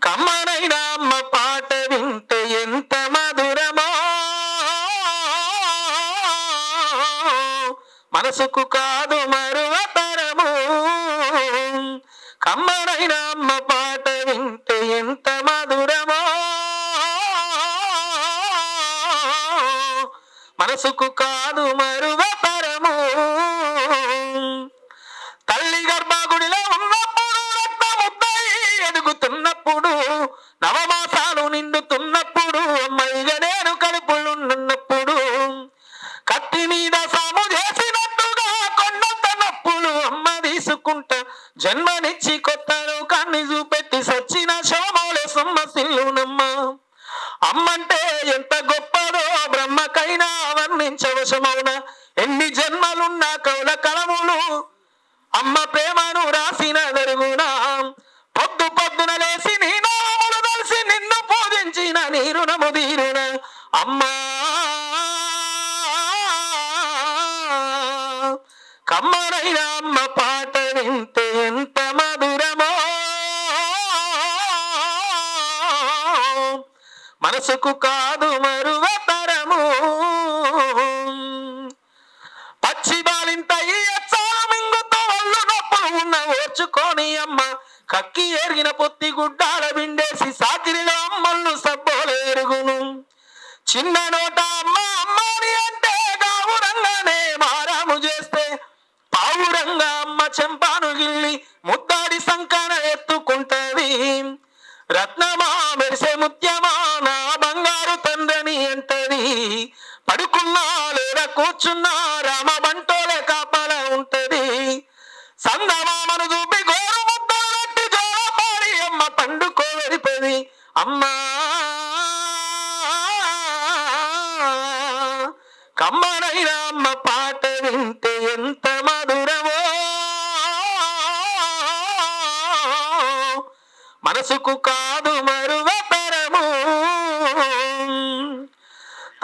కమ్మనైన అమ్మ పాట వింటే ఎంత మధురమో, మనసుకు కాదు మరువతరము. కమ్మనైన అమ్మ పాట వింటే ఎంత మధురమో, మనసుకు కాదు మరువతరము. తల్లి గర్భగుడిలో ఉన్నప్పుడు, రత్నముద్దై ఎదుగుతున్నప్పుడు, నవమాసాలు నిండుతున్నప్పుడు, అమ్మాయిగా నేను కడుపులున్నప్పుడు, కత్తి మీద సాము చేసినట్టుగా కొండంత నొప్పులు అమ్మ తీసుకుంటా, జన్మనిచ్చి కొత్త లోకాన్ని చూపెట్టి సచ్చిన శోమోలే సొమ్మసిల్లునమ్మ. అమ్మంటే ఎంత గొప్పదో బ్రహ్మకైనా వర్ణించవశమౌన. ఎన్ని జన్మలున్నా కౌల కలములు అమ్మ ప్రేమను రాసిన దరుగునా. పొద్దు పొద్దున లేసి నీ నామములు తెలిసి నిన్ను పూజించిన నీ రుణము తీరున. అమ్మా కమ్మనైన అమ్మ పాట వింటే ఎంత మధురమో, మనసుకు కాదు మరువతరము. పచ్చి బాలింత ఈ మింగుతో ఒళ్ళు నొప్పులు ఉన్న ఓర్చుకొని అమ్మ, కక్కి ఎరిగిన పొత్తి గుడ్డాల విండేసి సాకిరిలో అమ్మళ్ళు సబ్బోలు ఎరుగును. చిన్న నోట అమ్మ అమ్మని అంటే గావురంగానే మారాము చేస్తే, పావురంగా అమ్మ చెంపాను గిల్లి ముద్దాడి సంకన ఎత్తుకుంటది. రత్నమా మెరిసే ముత్యమా నా బంగారు తండ్రిని అంటది. పడుకున్నా లేదా కూర్చున్నా రామ బంటోలే కాపలా ఉంటది. సందమామను చూపి గోరు ముద్దలు పెట్టి జోలపాడి అమ్మ పండుకోవెరిపది. అమ్మా కమ్మనైన అమ్మ పాట వింటే ఎంత మధురమో, మనసుకు కాదు మరువతరము.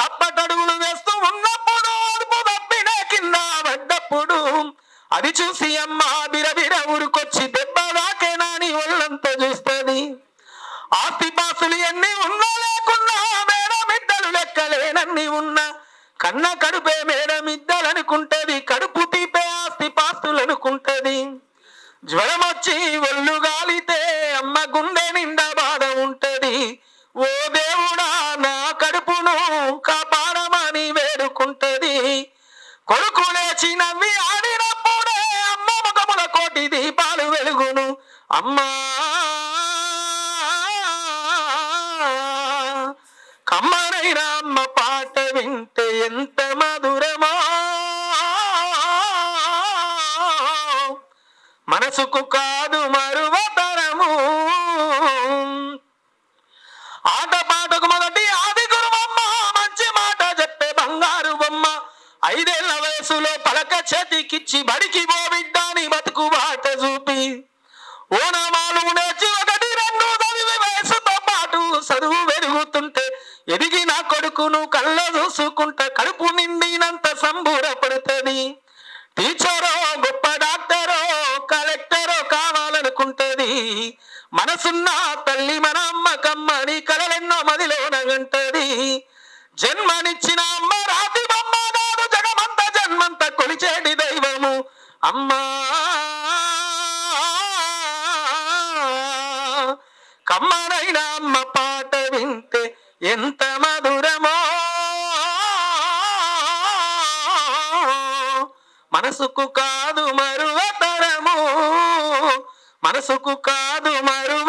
తప్పటడుగులు వేస్తూ ఉన్నప్పుడు, అదుపు తప్పిన కింద పడ్డప్పుడు, అది చూసి అమ్మ బిరబిర ఊరుకొచ్చి దెబ్బ దాకే నాని ఒళ్ళంతా చూస్తుంది. ఆస్తి పాసులు ఎన్ని ఉన్నా లేకున్నా, మేడమిద్దలు లెక్కలేనన్ని ఉన్నా, కన్న కడుపే మేడమిద్దలనుకుంటది, కడుపు తీపే ఆస్తి పాస్తులు అనుకుంటది. జ్వరం వచ్చి ఒళ్ళు గాలితే అమ్మ గుండె నిండా బాధ ఉంటది. ఓ దేవుడా నా కడుపును కాపాడమని వేడుకుంటది. కొడుకు లేచి నవ్వి ఆడినప్పుడే అమ్మ ముఖముల కోటి దీపాలు వెలుగును. అమ్మా కమ్మనైన అమ్మ పాట వింటే ఎంత మధురమో, మనసుకు కాదు మరువతరము. ఆటపాటకు మొదటి ఆది గురువమ్మ, మంచి మాట చెప్పే బంగారు బొమ్మ. 5 ఏళ్ల వయసులో పలక చేతికిచ్చి బడికి పో బిడ్డాని బతుకు బాట చూపి, ఓనమాలు నేర్చి 1, 2 చదివి వయసుతో పాటు చదువు పెరుగుతుంటే, ఎదిగిన కొడుకును కళ్ళ చూసుకుంటా కడుపు నిండినంత సంబూరపడుతుంది. టీచరో గొప్ప డాక్టరో కలెక్టరో కావాలనుకుంటది. మనసున్న తల్లి మన అమ్మకమ్మని కలలెన్నో మదిలోనగంటది. జన్మనిచ్చిన అమ్మ రాతి బొమ్మ కాదు, జగమంత జన్మంత కొలిచేటి దైవము. అమ్మా కమ్మనైన అమ్మ పాట వింటే ఎంత మధురమో, మనసుకు కాదు మరువతరము, మనసుకు కాదు మరువ